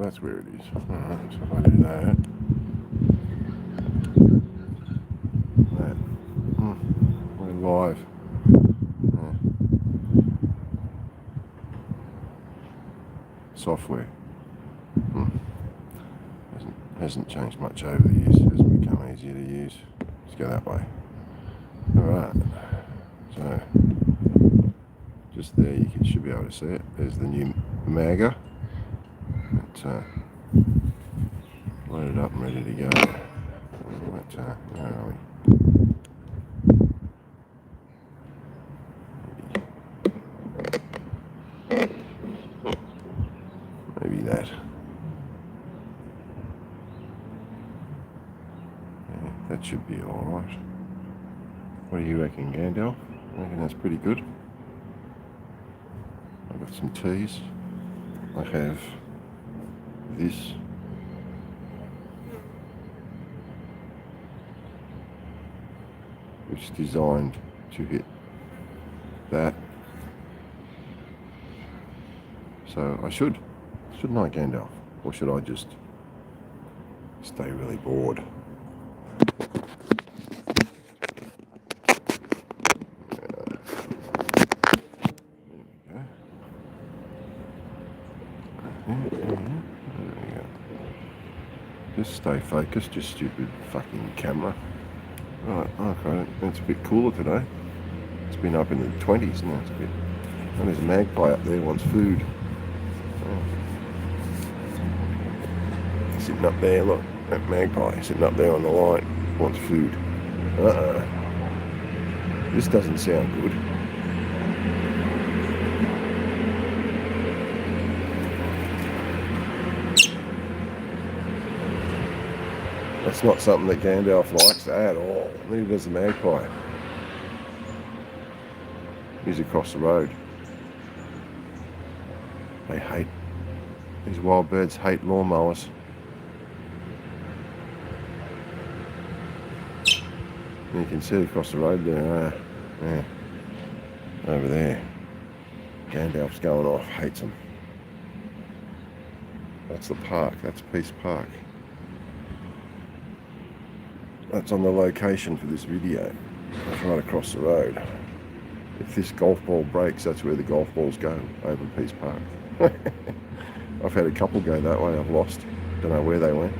that's where it is. Alright, so if I do that. We're live. Software. Hasn't changed much over the years. It hasn't become easier to use. Let's go that way. Alright. So, just there you should be able to see it. There's the new M.A.G.A. It's loaded up and ready to go. Where are we? Maybe that. Yeah, that should be alright. What do you reckon, Gandalf? I reckon that's pretty good. I've got some teas. I have this. Which is designed to hit that. So I shouldn't I, Gandalf? Or should I just stay really bored? Just stay focused, you stupid fucking camera. Right, okay, it's a bit cooler today. It's been up in the 20s now, it's a bit. And there's a magpie up there, wants food. Oh. Sitting up there, look, that magpie sitting up there on the line, wants food. This doesn't sound good. That's not something that Gandalf likes at all. Neither does the magpie. He's across the road. They hate, these wild birds hate lawnmowers. You can see across the road there, yeah, over there. Gandalf's going off, hates them. That's the park, that's Peace Park. That's on the location for this video. It's right across the road. If this golf ball breaks, that's where the golf balls go, over Peace Park. I've had a couple go that way, I've lost. Don't know where they went.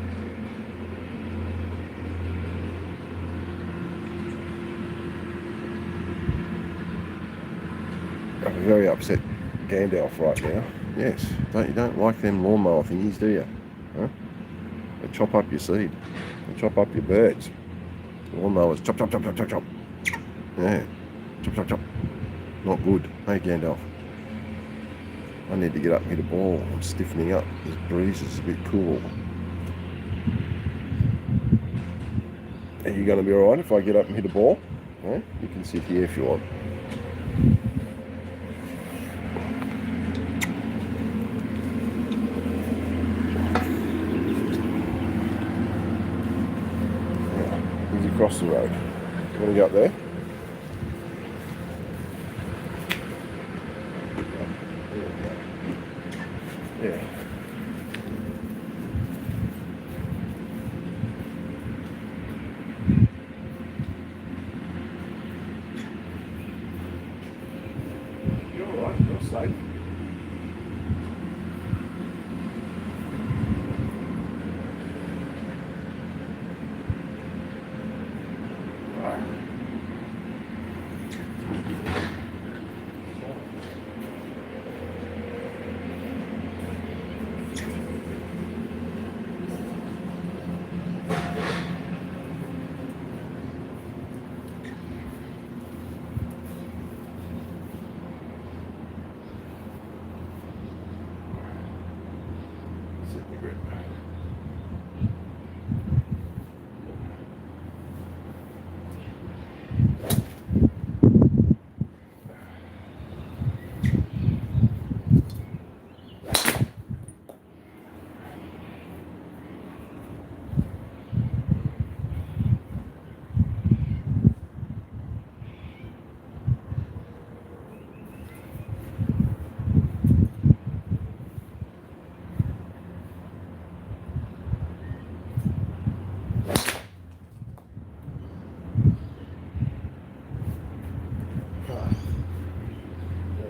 I'm very upset Gandalf right now. Yes, you don't like them lawnmower thingies, do you? Huh? They chop up your seed. They chop up your birds. Lawnmowers, chop, chop, chop, chop, chop, chop. Yeah, chop, chop, chop. Not good. Hey, Gandalf. I need to get up and hit a ball. I'm stiffening up. This breeze is a bit cool. Are you going to be alright if I get up and hit a ball? Yeah? You can sit here if you want. Across the road. You want to go up there? Yeah. You're alright, you're safe.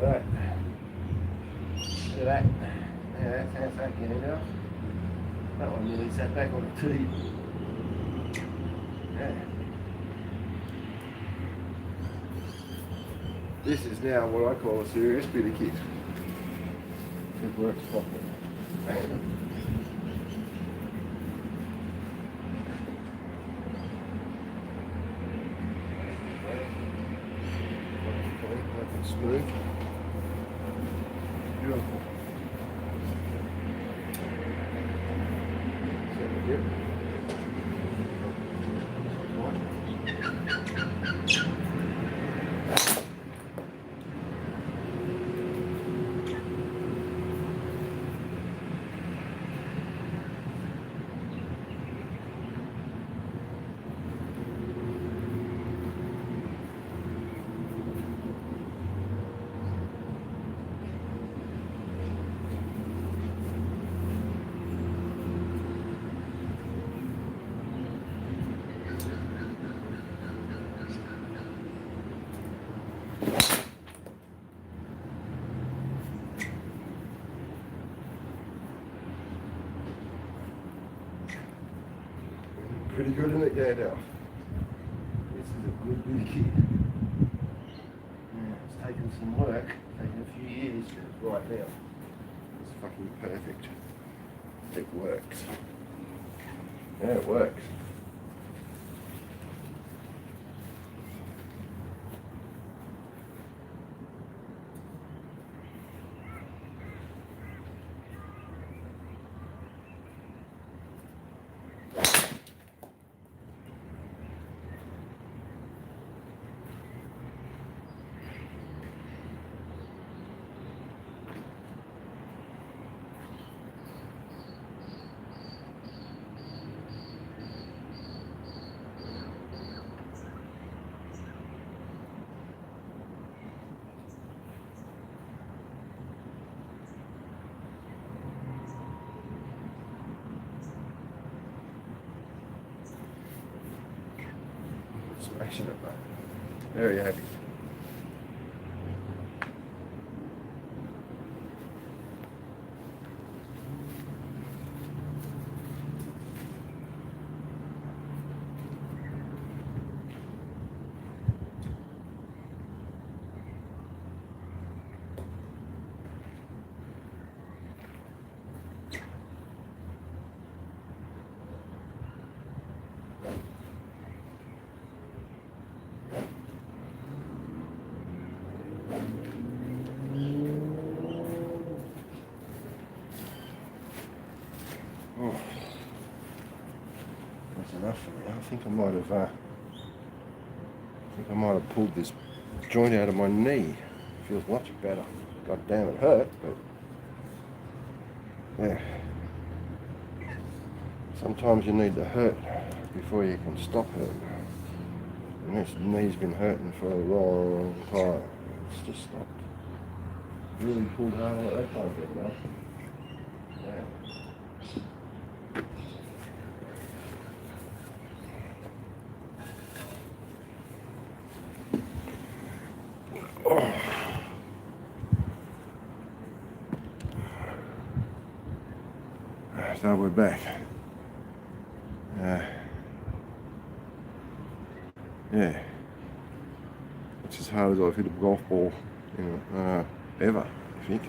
Look at that. Look at that. Yeah, how's that getting out? That one nearly sat back on the tee. Yeah. This is now what I call a serious bit of kit. It works properly. Smooth. Beautiful. Pretty good, isn't it, Gandalf? This is a good big kit. Yeah, it's taken some work, taken a few years, but it's right now. It's fucking perfect. It works. Yeah, it works. Smashing it, mate. Very happy. Oh, that's enough for me. I think I might have pulled this joint out of my knee. Feels much better. God damn, it hurt, but yeah. Sometimes you need the hurt before you can stop hurting. And this knee's been hurting for a long time. It's just stopped. Really pulled hard on it that time, didn't it? Yeah. So we're back. Yeah. It's as hard as I've hit a golf ball, ever, I think.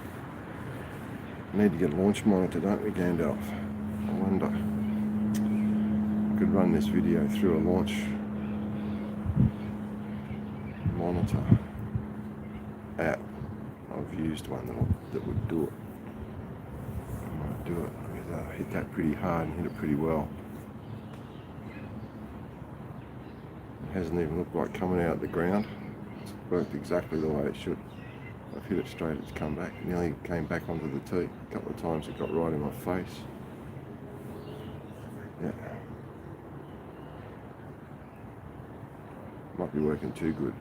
We need to get a launch monitor, don't we, Gandalf? I wonder. I could run this video through a launch monitor app. I've used one that would do it. I might do it. Hit that pretty hard and hit it pretty well. It hasn't even looked like coming out of the ground. It's worked exactly the way it should. I've hit it straight, it's come back. It nearly came back onto the tee. A couple of times it got right in my face. Yeah. Might be working too good.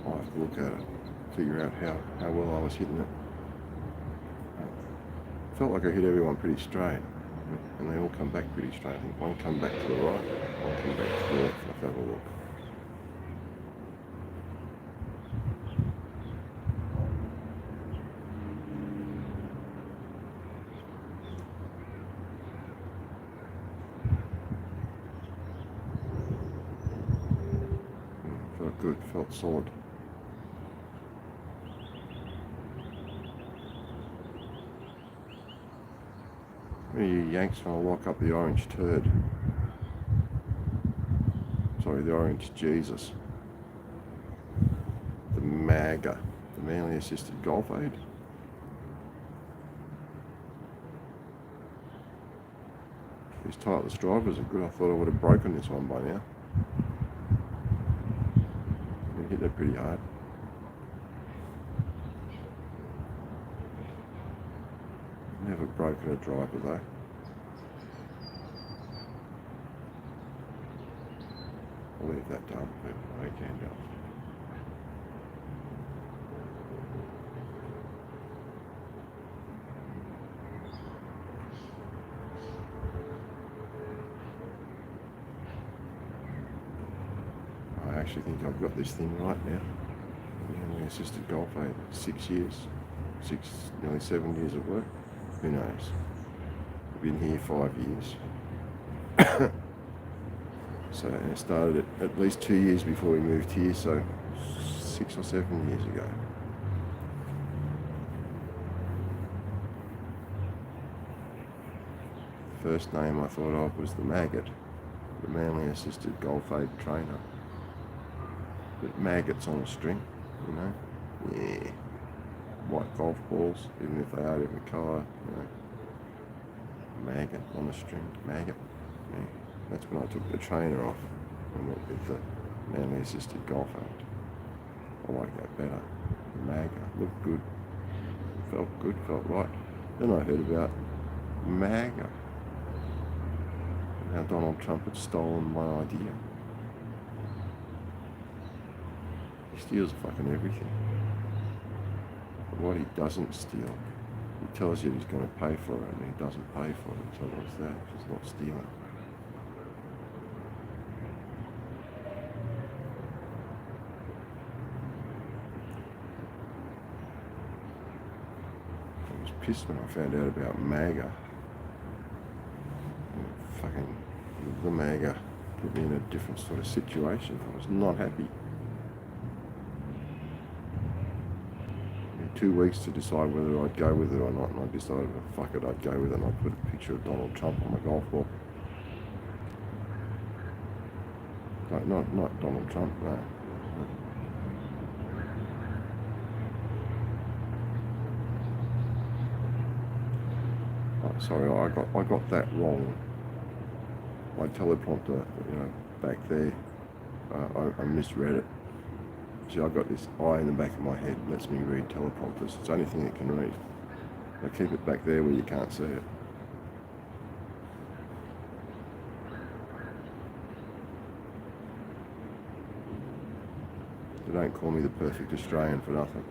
I'll have to look at it, figure out how well I was hitting it. Felt like I hit everyone pretty straight, and they all come back pretty straight. I think one come back to the right, one come back to the left. Let's have a look. good, felt solid. You Yanks trying to lock up the orange turd. Sorry, the orange Jesus. The M.A.G.A, the Manly Assisted Golf Aid. These Titleist drivers are good. I thought I would have broken this one by now. You hit that pretty hard. Never broken a driver though. I'll leave that to other people. They can go. I actually think I've got this thing right now. Manly Assisted Golf Aid, 6 years, nearly 7 years at work. Who knows? I've been here 5 years. So I started at least 2 years before we moved here, so 6 or 7 years ago. The first name I thought of was the M.A.G.A, the Manly Assisted Golf Aid Trainer. But M.A.G.A's on a string, you know? Yeah. White golf balls, even if they are different colour, you know. M.A.G.A on a string, M.A.G.A. Yeah. That's when I took the trainer off and went with the Manly Assisted Golf Aid. I like that better. The M.A.G.A looked good, felt good, felt right. Then I heard about M.A.G.A. How Donald Trump had stolen my idea. He steals fucking everything. But what he doesn't steal, he tells you he's going to pay for it and he doesn't pay for it. So what's that? It's not stealing. I was pissed when I found out about M.A.G.A. Fucking the M.A.G.A put me in a different sort of situation. I was not happy. 2 weeks to decide whether I'd go with it or not, and I decided, fuck it, I'd go with it, and I put a picture of Donald Trump on my golf ball. No, not Donald Trump, no. Oh, sorry, I got that wrong. My teleprompter, you know, back there, I misread it. See, I've got this eye in the back of my head that lets me read teleprompters. It's the only thing it can read. I keep it back there where you can't see it. They don't call me the perfect Australian for nothing.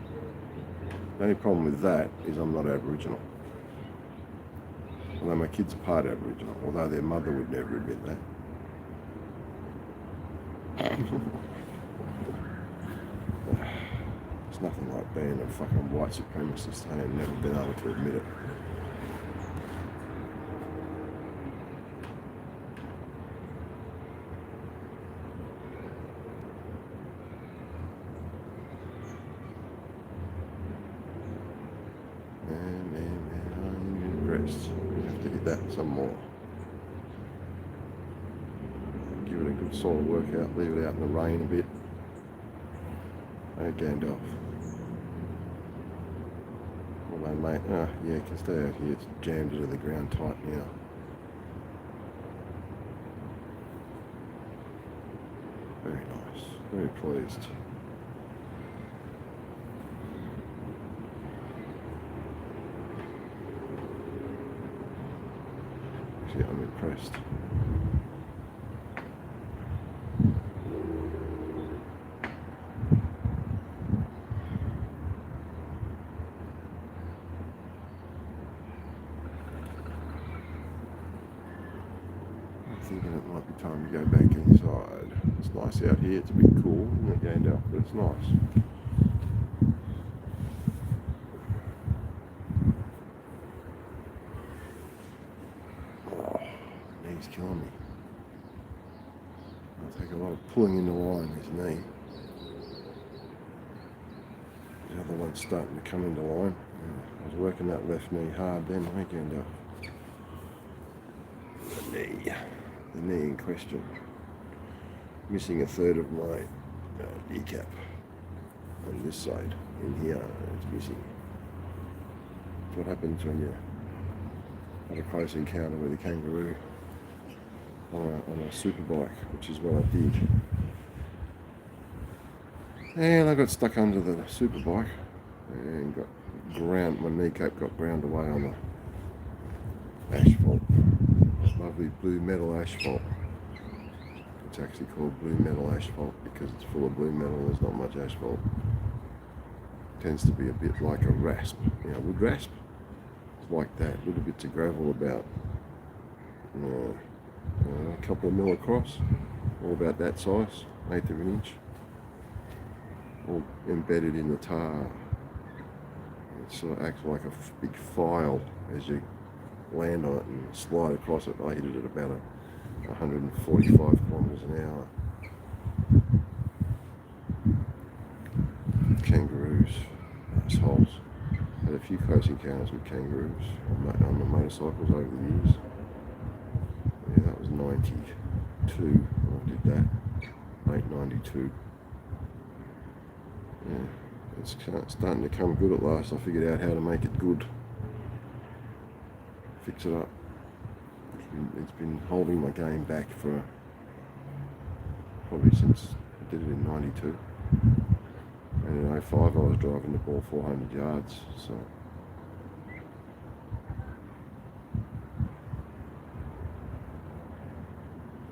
The only problem with that is I'm not Aboriginal. Although my kids are part Aboriginal, although their mother would never admit that. It's nothing like being a fucking white supremacist. I have never been able to admit it. Man, I'm impressed. We have to hit that some more. Give it a good solid workout, leave it out in the rain a bit. And off. Although, mate, yeah, it can stay out here. It's jammed into the ground tight now. Very nice. Very pleased. Actually, I'm impressed. Thinking it might be time to go back inside. It's nice out here. It's a bit cool, isn't it, Gandalf? But it's nice. Oh, knee's killing me. It'll take a lot of pulling in the line, this knee. other one's starting to come into line. I was working that left knee hard then, and the knee in question. Missing a third of my kneecap on this side. In here, it's missing. It's what happens when you have a close encounter with a kangaroo on a super bike, which is what I did. And I got stuck under the super bike and got ground. My kneecap got ground away on the asphalt. Lovely blue metal asphalt. It's actually called blue metal asphalt because it's full of blue metal. There's not much asphalt. It tends to be a bit like a rasp, wood rasp. It's like that. Little bits of gravel about a couple of mil across, all about that size, 1/8 of an inch, all embedded in the tar. It sort of acts like a big file as you land on it and slide across it. I hit it at about 145 kilometres an hour. Kangaroos, assholes. Had a few close encounters with kangaroos on the motorcycles over the years. Yeah, that was 92 when I did that. Late 92. Yeah, it's starting to come good at last. I figured out how to make it good. Fix it up. It's been holding my game back for probably since I did it in 92. And in 05 I was driving the ball 400 yards, so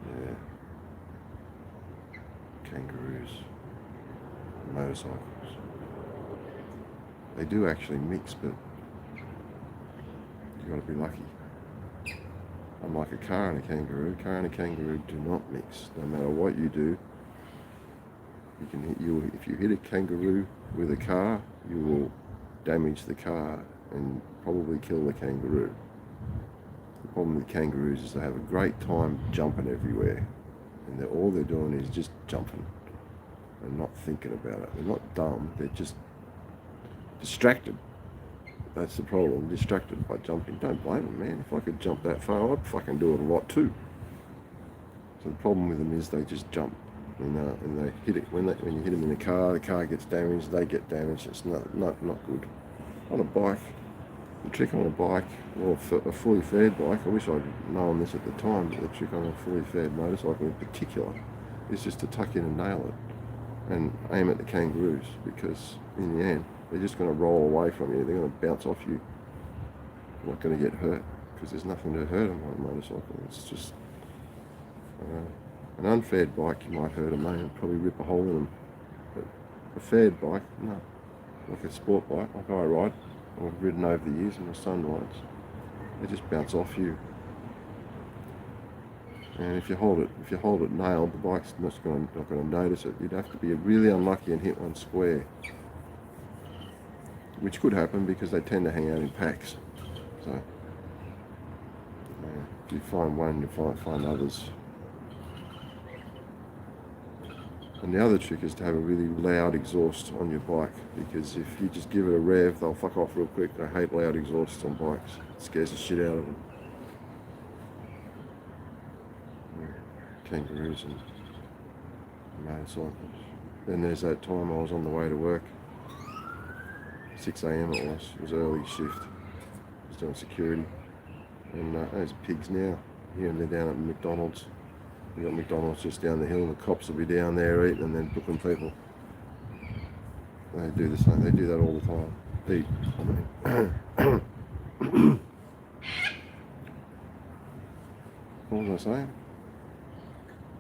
yeah. Kangaroos, motorcycles. They do actually mix, but you gotta be lucky. Unlike a car and a kangaroo do not mix. No matter what you do, if you hit a kangaroo with a car, you will damage the car and probably kill the kangaroo. The problem with kangaroos is they have a great time jumping everywhere, and all they're doing is just jumping and not thinking about it. They're not dumb, they're just distracted. That's the problem, distracted by jumping. Don't blame them, man. If I could jump that far, I'd fucking do it a lot too. So the problem with them is they just jump, and they hit it. When you hit them in the car gets damaged, they get damaged. It's not good. On a bike, the trick on a bike, or a fully fed bike, I wish I'd known this at the time, but the trick on a fully fed motorcycle in particular is just to tuck in and nail it and aim at the kangaroos, because in the end, they're just going to roll away from you. They're going to bounce off you. You're not going to get hurt because there's nothing to hurt them on a motorcycle. It's just an unfed bike, you might hurt them, and probably rip a hole in them. But a fed bike, no. Like a sport bike, like I ride, I've ridden over the years, and my son rides. They just bounce off you. And if you hold it nailed, the bike's not going to notice it. You'd have to be really unlucky and hit one square, which could happen because they tend to hang out in packs. So if you find one, you find others. And the other trick is to have a really loud exhaust on your bike, because if you just give it a rev, they'll fuck off real quick. I hate loud exhausts on bikes. It scares the shit out of them. Kangaroos and motorcycles. Then there's that time I was on the way to work. 6 a.m. it was early shift. I was doing security, and there's pigs now. Here and they're down at McDonald's. We got McDonald's just down the hill. The cops will be down there eating and then booking people. They do the same. They do that all the time. What was I saying?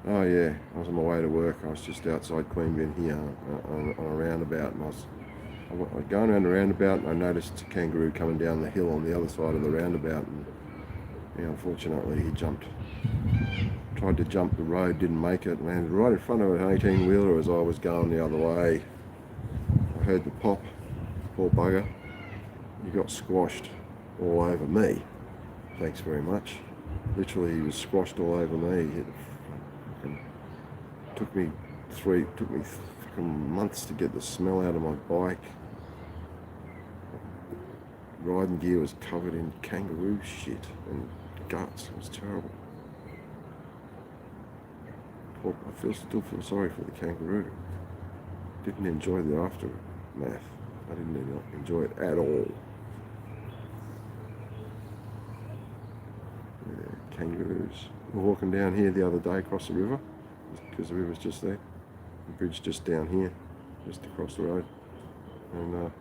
Oh yeah, I was on my way to work. I was just outside Queanbeyan here on a roundabout, and I was going around the roundabout, and I noticed a kangaroo coming down the hill on the other side of the roundabout, and unfortunately he jumped. Tried to jump the road, didn't make it, landed right in front of an 18-wheeler as I was going the other way. I heard the pop. Poor bugger. He got squashed all over me. Thanks very much. Literally, he was squashed all over me. Took me fucking months to get the smell out of my bike. riding gear was covered in kangaroo shit and guts. It was terrible. I still feel sorry for the kangaroo. Didn't enjoy the aftermath. I didn't enjoy it at all. Yeah, kangaroos. We were walking down here the other day across the river, because the river's just there. The bridge just down here, just across the road. And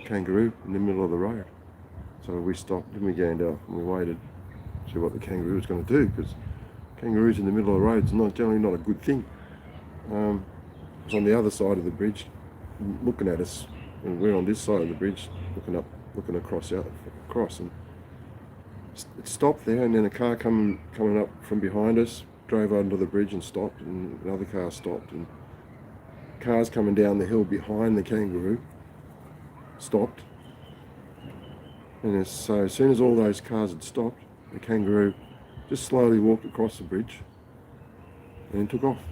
kangaroo in the middle of the road. So we stopped, didn't we, Gander? And we waited to see what the kangaroo was going to do, because kangaroos in the middle of the road is generally not a good thing. It was on the other side of the bridge, looking at us, and we're on this side of the bridge, looking across, and it stopped there, and then a car coming up from behind us drove under the bridge and stopped, and another car stopped, and cars coming down the hill behind the kangaroo stopped. And so as soon as all those cars had stopped, the kangaroo just slowly walked across the bridge and then took off.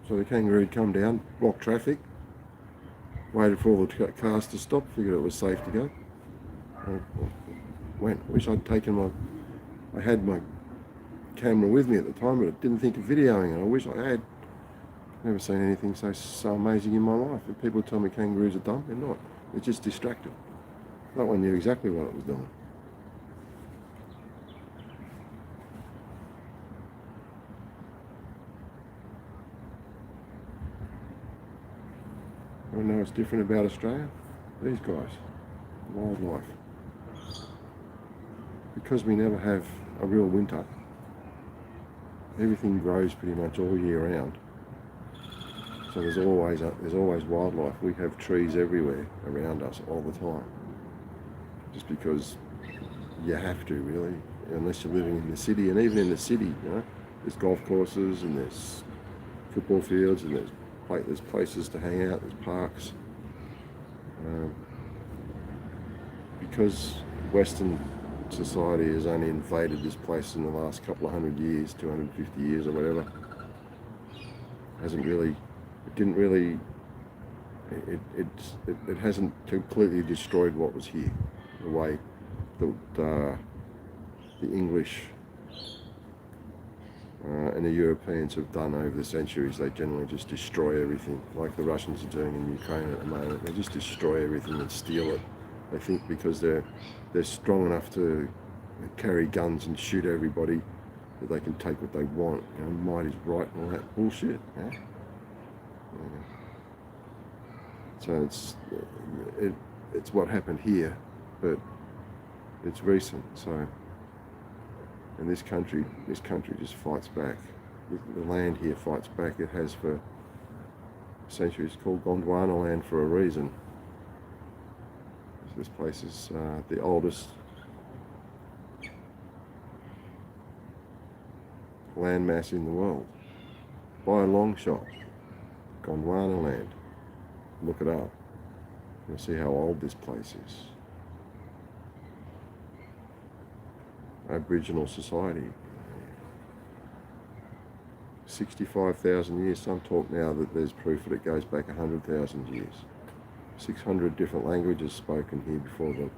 So the kangaroo had come down, blocked traffic, waited for all the cars to stop, figured it was safe to go. Wish I'd taken I had my camera with me at the time, but I didn't think of videoing it. I wish I had. Never seen anything so amazing in my life. If people tell me kangaroos are dumb, they're not. They're just distracted. That one knew exactly what it was doing. I know what's different about Australia? These guys, wildlife. Because we never have a real winter, everything grows pretty much all year round. So there's always wildlife. We have trees everywhere around us all the time. Just because you have to, really, unless you're living in the city. And even in the city, there's golf courses and there's football fields and there's places to hang out, there's parks. Because Western society has only invaded this place in the last couple of 100 years, 250 years or whatever, it hasn't completely destroyed what was here, the way the English and the Europeans have done over the centuries. They generally just destroy everything, like the Russians are doing in Ukraine at the moment. They just destroy everything and steal it. They think because they're strong enough to carry guns and shoot everybody that they can take what they want. Might is right and all that bullshit. Yeah? So it's what happened here, but it's recent. So, and this country just fights back. The land here fights back. It has for centuries. It's called Gondwana land for a reason. This place is the oldest landmass in the world by a long shot. Gondwana land. Look it up. You'll see how old this place is. Aboriginal society. 65,000 years. Some talk now that there's proof that it goes back 100,000 years. 600 different languages spoken here before the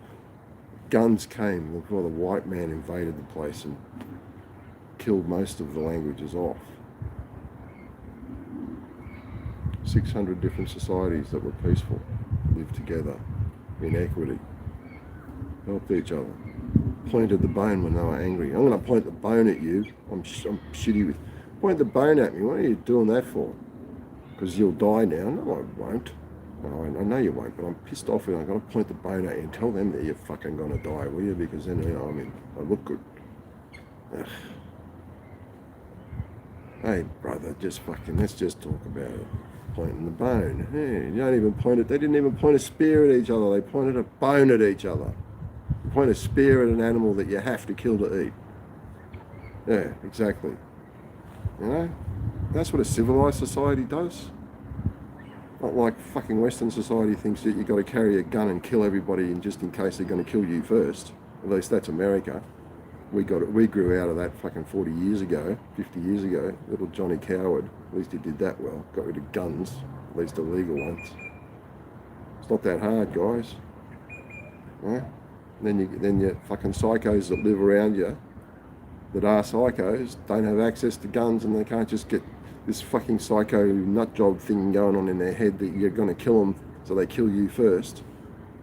guns came, before the white man invaded the place and killed most of the languages off. 600 different societies that were peaceful, lived together in equity, helped each other, pointed the bone when they were angry. I'm going to point the bone at you. I'm shitty with. Point the bone at me. What are you doing that for? Because you'll die now. No, I won't. No, I know you won't, but I'm pissed off and I've got to point the bone at you and tell them that you're fucking going to die, will you? Because then, I look good. Ugh. Hey, brother, let's just talk about it. Pointing the bone. Hey, you don't even point it. They didn't even point a spear at each other. They pointed a bone at each other. You point a spear at an animal that you have to kill to eat. Yeah, exactly. That's what a civilized society does. Not like fucking Western society thinks that you've got to carry a gun and kill everybody and just in case they're going to kill you first. At least that's America. We grew out of that fucking 40 years ago, 50 years ago. Little Johnny Coward, at least he did that well. Got rid of guns, at least illegal ones. not that hard, guys. Yeah? Then you fucking psychos that live around you, that are psychos, don't have access to guns, and they can't just get this fucking psycho nut job thing going on in their head that you're going to kill them, so they kill you first.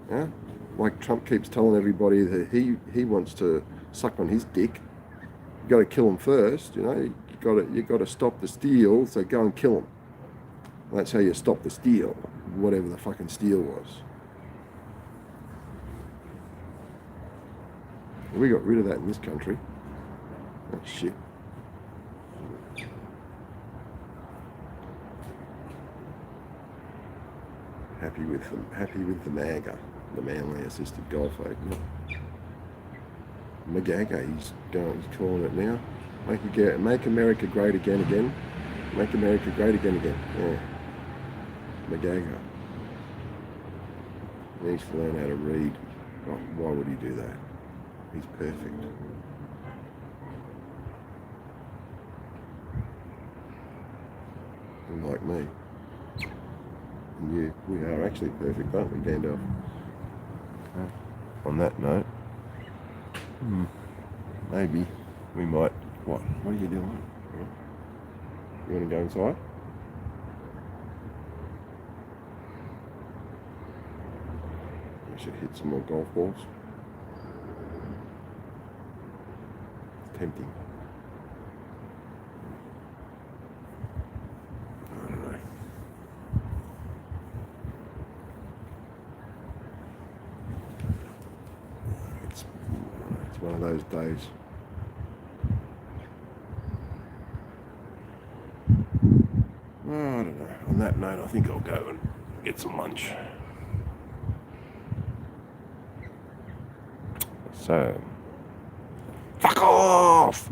Yeah? Like Trump keeps telling everybody that he wants to suck on his dick. You got to kill them first, you know. You got to stop the steal, so go and kill them. That's how you stop the steal, whatever the fucking steal was. We got rid of that in this country. Oh shit. Happy with the M.A.G.A, the manly assisted golf open. M.A.G.A, he's calling it now. Make America great again. Make America great again. Yeah. M.A.G.A. He needs to learn how to read. Oh, why would he do that? He's perfect. Unlike me. And you, we are actually perfect, aren't we, Gandalf? On that note, maybe we might. What are you doing? You want to go inside? I should hit some more golf balls. It's tempting. I don't know. It's one of those days. Oh, I don't know. On that note, I think I'll go and get some lunch. So, fuck off!